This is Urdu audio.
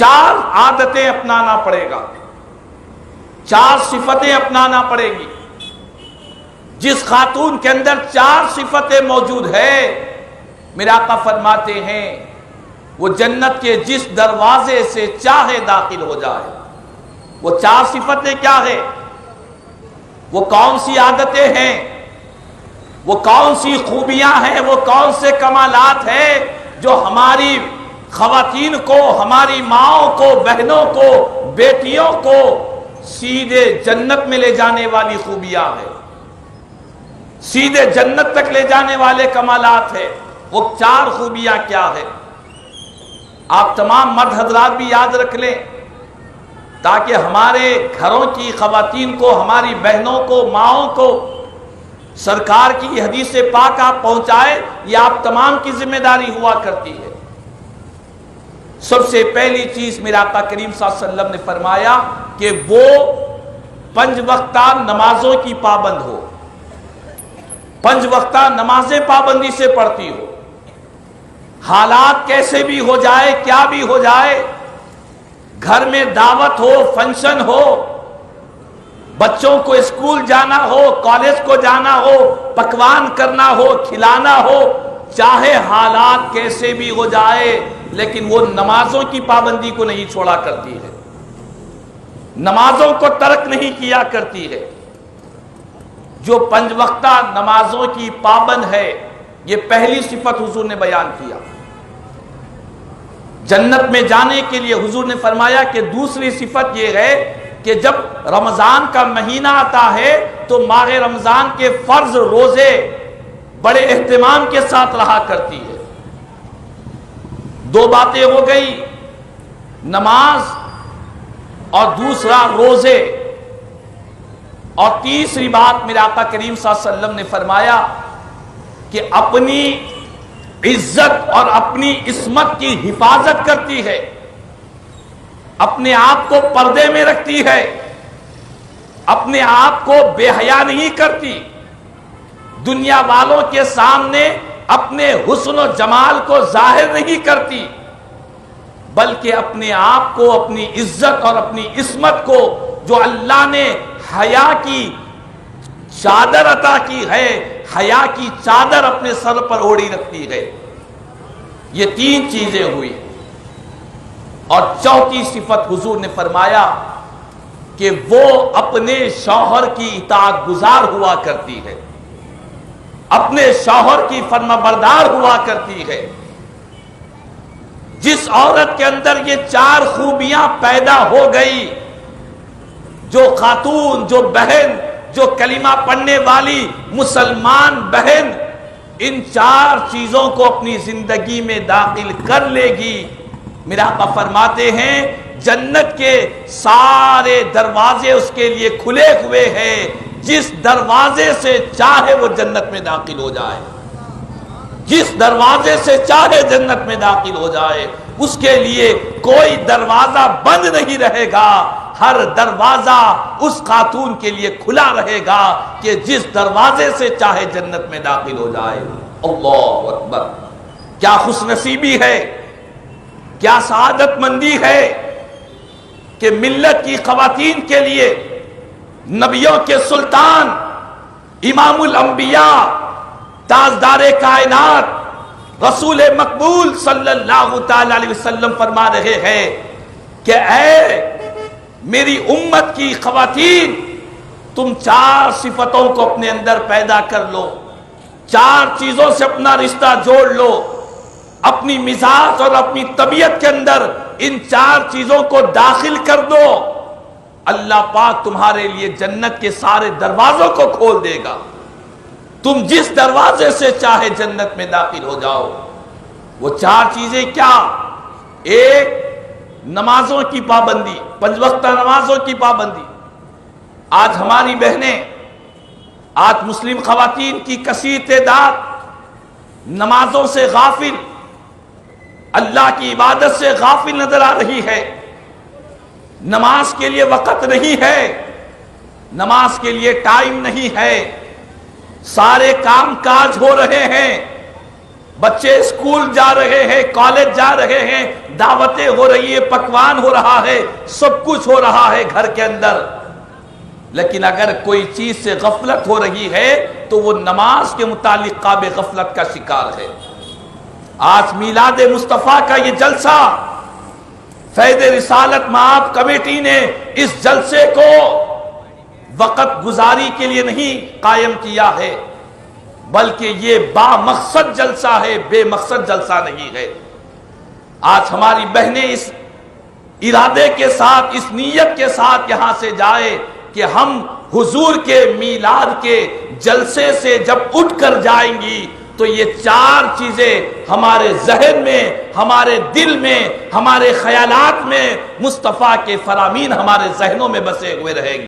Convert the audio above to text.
4 عادتیں اپنانا پڑے گا، 4 صفتیں اپنانا پڑے گی۔ جس خاتون کے اندر 4 صفتیں موجود ہے، میرے آقا فرماتے ہیں وہ جنت کے جس دروازے سے چاہے داخل ہو جائے۔ وہ 4 صفتیں کیا ہے؟ وہ کون سی عادتیں ہیں؟ وہ کون سی خوبیاں ہیں؟ وہ کون سے کمالات ہیں جو ہماری خواتین کو، ہماری ماؤں کو، بہنوں کو، بیٹیوں کو سیدھے جنت میں لے جانے والی خوبیاں ہیں، سیدھے جنت تک لے جانے والے کمالات ہیں؟ وہ 4 خوبیاں کیا ہے؟ آپ تمام مرد حضرات بھی یاد رکھ لیں تاکہ ہمارے گھروں کی خواتین کو، ہماری بہنوں کو، ماؤں کو سرکار کی حدیث پاک آپ پہنچائے، یہ آپ تمام کی ذمہ داری ہوا کرتی ہے۔ سب سے پہلی چیز میرے آقا کریم صلی اللہ علیہ وسلم نے فرمایا کہ وہ 5 وقتہ نمازوں کی پابند ہو، 5 وقتہ نمازیں پابندی سے پڑھتی ہو۔ حالات کیسے بھی ہو جائے، کیا بھی ہو جائے، گھر میں دعوت ہو، فنکشن ہو، بچوں کو اسکول جانا ہو، کالج کو جانا ہو، پکوان کرنا ہو، کھلانا ہو، چاہے حالات کیسے بھی ہو جائے، لیکن وہ نمازوں کی پابندی کو نہیں چھوڑا کرتی ہے، نمازوں کو ترک نہیں کیا کرتی ہے۔ جو 5 وقتہ نمازوں کی پابند ہے، یہ پہلی صفت حضور نے بیان کیا۔ جنت میں جانے کے لیے حضور نے فرمایا کہ دوسری صفت یہ ہے کہ جب رمضان کا مہینہ آتا ہے تو ماہ رمضان کے فرض روزے بڑے اہتمام کے ساتھ رہا کرتی ہے۔ 2 باتیں ہو گئی، نماز اور دوسرا روزے، اور تیسری بات میرے آقا کریم صلی اللہ علیہ وسلم نے فرمایا کہ اپنی عزت اور اپنی عصمت کی حفاظت کرتی ہے، اپنے آپ کو پردے میں رکھتی ہے، اپنے آپ کو بے حیا نہیں کرتی، دنیا والوں کے سامنے اپنے حسن و جمال کو ظاہر نہیں کرتی، بلکہ اپنے آپ کو، اپنی عزت اور اپنی عصمت کو جو اللہ نے حیا کی چادر عطا کی ہے، حیا کی چادر اپنے سر پر اوڑھی رکھتی ہے۔ یہ 3 چیزیں ہوئی، اور چوتھی صفت حضور نے فرمایا کہ وہ اپنے شوہر کی اطاعت گزار ہوا کرتی ہے، اپنے شوہر کی فرما بردار ہوا کرتی ہے۔ جس عورت کے اندر یہ 4 خوبیاں پیدا ہو گئی، جو خاتون، جو بہن، جو کلمہ پڑھنے والی مسلمان بہن ان 4 چیزوں کو اپنی زندگی میں داخل کر لے گی، میرا آقا فرماتے ہیں جنت کے سارے دروازے اس کے لیے کھلے ہوئے ہیں، جس دروازے سے چاہے وہ جنت میں داخل ہو جائے، جس دروازے سے چاہے جنت میں داخل ہو جائے، اس کے لیے کوئی دروازہ بند نہیں رہے گا، ہر دروازہ اس خاتون کے لیے کھلا رہے گا کہ جس دروازے سے چاہے جنت میں داخل ہو جائے۔ اللہ اکبر! کیا خوش نصیبی ہے، کیا سعادت مندی ہے کہ ملت کی خواتین کے لیے نبیوں کے سلطان، امام الانبیاء، تاجدار کائنات، رسول مقبول صلی اللہ تعالی علیہ وسلم فرما رہے ہیں کہ اے میری امت کی خواتین، تم 4 صفتوں کو اپنے اندر پیدا کر لو، 4 چیزوں سے اپنا رشتہ جوڑ لو، اپنی مزاج اور اپنی طبیعت کے اندر ان 4 چیزوں کو داخل کر دو، اللہ پاک تمہارے لیے جنت کے سارے دروازوں کو کھول دے گا، تم جس دروازے سے چاہے جنت میں داخل ہو جاؤ۔ وہ 4 چیزیں کیا؟ ایک، نمازوں کی پابندی، 5 وقتہ نمازوں کی پابندی۔ آج ہماری بہنیں، آج مسلم خواتین کی کثیر تعداد نمازوں سے غافل، اللہ کی عبادت سے غافل نظر آ رہی ہے، نماز کے لیے وقت نہیں ہے، نماز کے لیے ٹائم نہیں ہے، سارے کام کاج ہو رہے ہیں، بچے اسکول جا رہے ہیں، کالج جا رہے ہیں، دعوتیں ہو رہی ہیں، پکوان ہو رہا ہے، سب کچھ ہو رہا ہے گھر کے اندر، لیکن اگر کوئی چیز سے غفلت ہو رہی ہے تو وہ نماز کے متعلق قابل غفلت کا شکار ہے۔ آج میلاد مصطفیٰ کا یہ جلسہ فیض رسالت مآب کمیٹی نے اس جلسے کو وقت گزاری کے لیے نہیں قائم کیا ہے، بلکہ یہ با مقصد جلسہ ہے، بے مقصد جلسہ نہیں ہے۔ آج ہماری بہنیں اس ارادے کے ساتھ، اس نیت کے ساتھ یہاں سے جائے کہ ہم حضور کے میلاد کے جلسے سے جب اٹھ کر جائیں گی تو یہ چار چیزیں ہمارے ذہن میں، ہمارے دل میں، ہمارے خیالات میں مصطفیٰ کے فرامین ہمارے ذہنوں میں بسے ہوئے رہیں گے۔